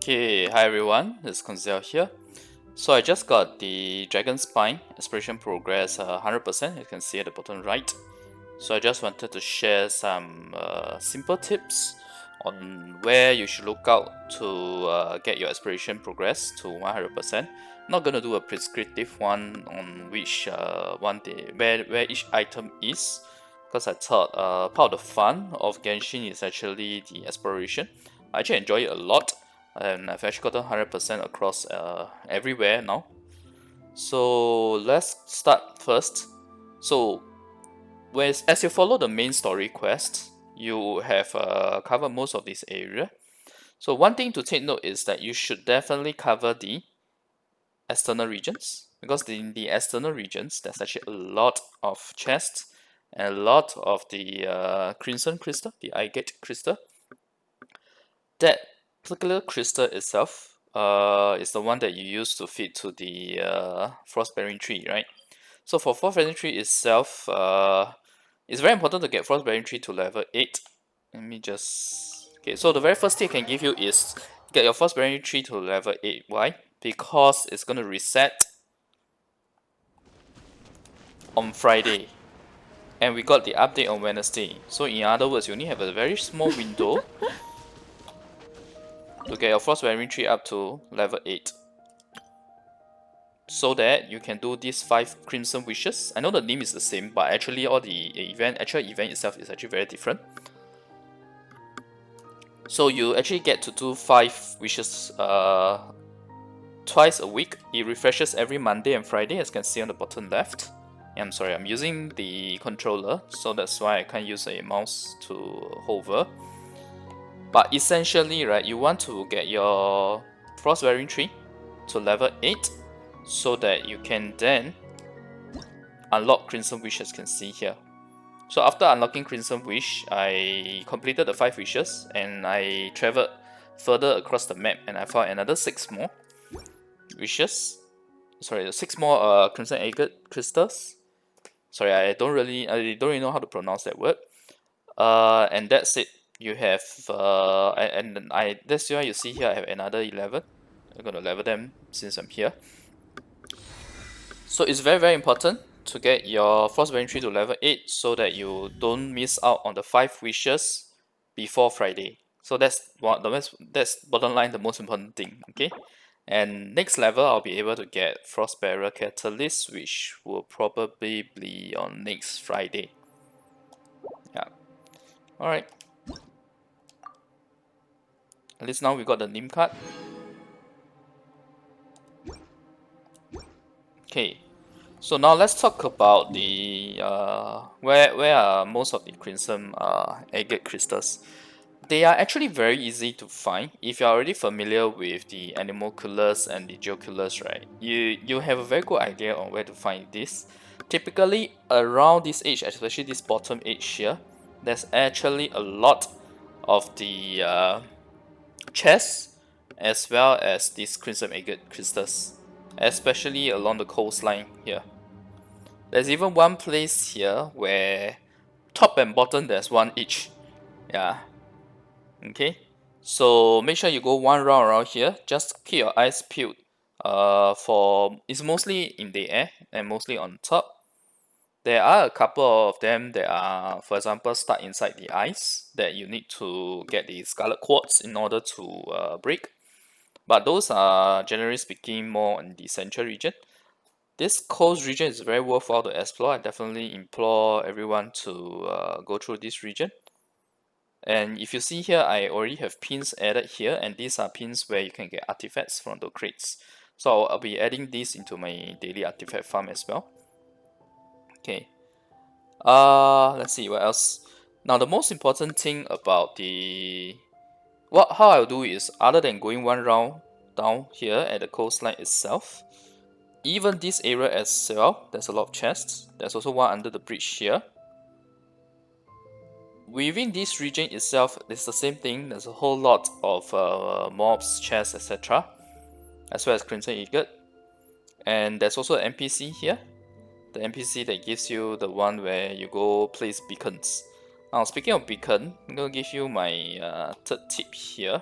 Okay, hi everyone, it's Koinzell here. So I just got the Dragonspine aspiration progress 100%, you can see at the bottom right. So I just wanted to share some simple tips on where you should look out to get your aspiration progress to 100%. Not gonna do a prescriptive one on which where each item is, because I thought part of the fun of Genshin is actually the exploration. I actually enjoy it a lot, and I've actually gotten 100% across everywhere now. So let's start first. So as you follow the main story quest, you have covered most of this area. So one thing to take note is that you should definitely cover the external regions, because in the external regions there's actually a lot of chests and a lot of the crimson crystal, the Agate crystal. That particular crystal itself is the one that you use to feed to the frost-bearing tree, right? So for frost-bearing tree itself, it's very important to get frost-bearing tree to level 8. Let me just... Okay, so the very first thing I can give you is get your frost-bearing tree to level 8. Why? Because it's going to reset on Friday. And we got the update on Wednesday. So in other words, you only have a very small window to get your frost-bearing tree up to level 8. So that you can do these 5 Crimson Wishes. I know the name is the same, but actually all the actual event itself is actually very different. So you actually get to do 5 wishes twice a week. It refreshes every Monday and Friday, as you can see on the bottom left. I'm sorry, I'm using the controller, so that's why I can't use a mouse to hover. But essentially, right, you want to get your Frost-bearing tree to level 8 so that you can then unlock Crimson Wish, as you can see here. So after unlocking Crimson Wish, I completed the 5 wishes and I traveled further across the map and I found another 6 more wishes. Sorry, 6 more Crimson Agate crystals. Sorry, I don't really know how to pronounce that word. And that's it. You have that's why you see here I have another 11. I'm gonna level them since I'm here. So it's very important to get your Frostbearing tree to level 8 so that you don't miss out on the 5 wishes before Friday. So that's bottom line the most important thing, okay? And next level I'll be able to get Frostbearer Catalyst, which will probably be on next Friday. Yeah. Alright. At least now we got the name card. Okay. So now let's talk about the where are most of the Crimson Agate crystals. They are actually very easy to find if you're already familiar with the Animalculus and the Geoculus, right? You have a very good idea on where to find this. Typically around this age, especially this bottom edge here, there's actually a lot of the chests as well as these Crimson Agate crystals, especially along the coastline here. There's even one place here where top and bottom there's one each. Yeah. Okay. So make sure you go one round around here. Just keep your eyes peeled. It's mostly in the air and mostly on top. There are a couple of them that are, for example, stuck inside the ice that you need to get the scarlet quartz in order to break. But those are generally speaking more in the central region. This coast region is very worthwhile to explore. I definitely implore everyone to go through this region. And if you see here, I already have pins added here, and these are pins where you can get artifacts from the crates. So I'll be adding these into my daily artifact farm as well. Okay. Let's see what else. Now the most important thing about how I'll do is, other than going one round down here at the coastline itself, even this area as well, there's a lot of chests. There's also one under the bridge here. Within this region itself, it's the same thing. There's a whole lot of mobs, chests, etc. As well as Crimson Agate. And there's also an NPC here. The NPC that gives you the one where you go place beacons. Now speaking of beacon, I'm going to give you my third tip here.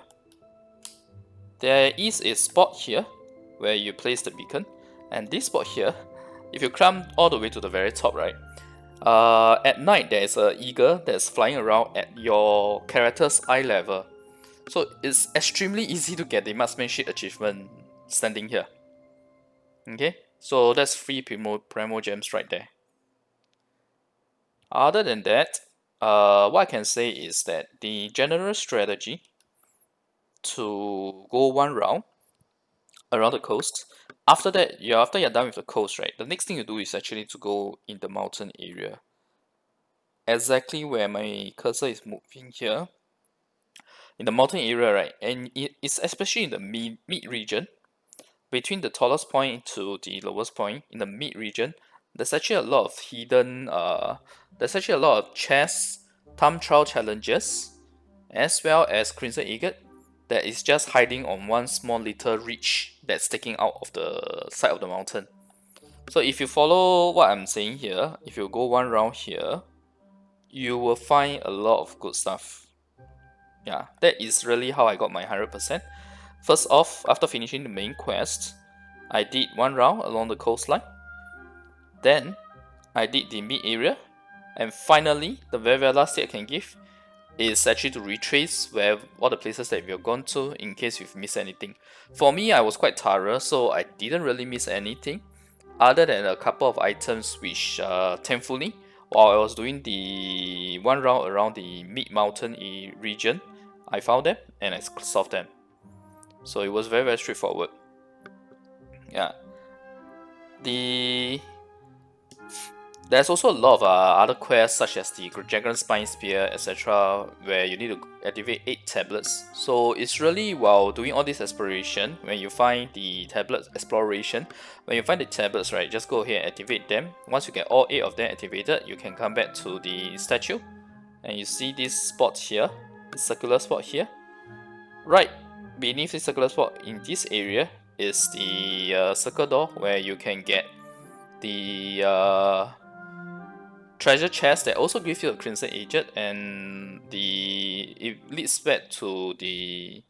there is a spot here where you place the beacon, and this spot here, if you climb all the way to the very top, right, at night there's an eagle that's flying around at your character's eye level. So it's extremely easy to get the Markmanship achievement standing here. Okay, so that's 3 Primo gems right there. Other than that, what I can say is that the general strategy to go one round around the coast. After that, after you're done with the coast, right, the next thing you do is actually to go in the mountain area. Exactly where my cursor is moving here. In the mountain area, right, and it's especially in the mid region, between the tallest point to the lowest point, in the mid region, there's actually a lot of hidden, there's actually a lot of chests, time trial challenges, as well as Crimson Agate that is just hiding on one small little ridge that's sticking out of the side of the mountain. So if you follow what I'm saying here, if you go one round here, you will find a lot of good stuff. Yeah, that is really how I got my 100%. First off, after finishing the main quest, I did one round along the coastline. Then I did the mid area, and finally, the very last thing I can give is actually to retrace where all the places that we've gone to in case you've missed anything. For me, I was quite thorough, so I didn't really miss anything other than a couple of items which thankfully, while I was doing the one round around the mid-mountain region, I found them and I solved them. So it was very straightforward. Yeah. There's also a lot of other quests such as the Dragonspine Spear, etc., where you need to activate 8 tablets. So it's really while doing all this exploration, when you find the tablets exploration, when you find the tablets, right, just go ahead and activate them. Once you get all 8 of them activated, you can come back to the statue, and you see this spot here, the circular spot here. Right beneath the circular spot in this area is the circle door where you can get the treasure chest that also gives you a Crimson Agate, and it leads back to the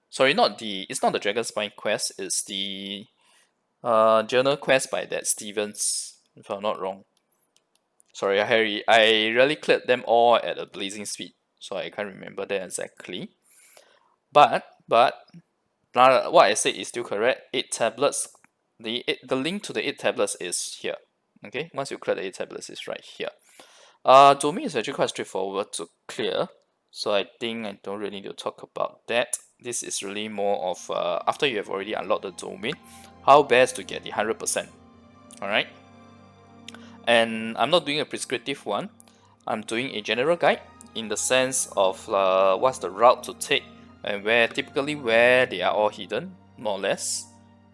sorry, it's not the Dragonspine quest, it's the journal quest by that Stevens, if I'm not wrong. Sorry, I really cleared them all at a blazing speed, so I can't remember that exactly. But now what I said is still correct. 8 tablets. The link to the 8 tablets is here. Okay, once you clear the 8 tablets, it's right here. Domain is actually quite straightforward to clear, so I think I don't really need to talk about that. This is really more of after you have already unlocked the domain, how best to get the 100%. Alright, and I'm not doing a prescriptive one. I'm doing a general guide in the sense of what's the route to take and typically where they are all hidden, more or less,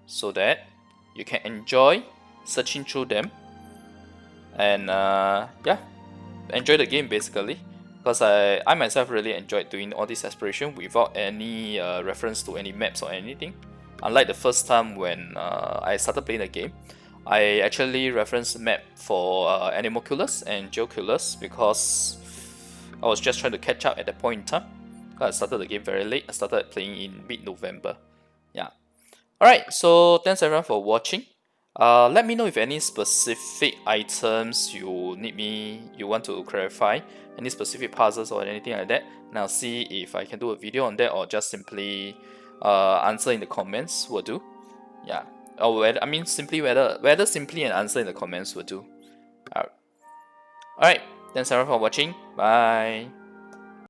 so that you can enjoy searching through them and yeah, enjoy the game basically. Because I myself really enjoyed doing all this exploration without any reference to any maps or anything. Unlike the first time when I started playing the game, I actually referenced map for Animalculus and Geoculus because I was just trying to catch up at that point in time. I started the game very late. I started playing in mid-November. Yeah. Alright, so thanks everyone for watching. Let me know if any specific items you want to clarify, any specific puzzles or anything like that, and I'll see if I can do a video on that or just simply answer in the comments will do. Yeah, or whether simply an answer in the comments will do. Alright, thanks everyone for watching. Bye.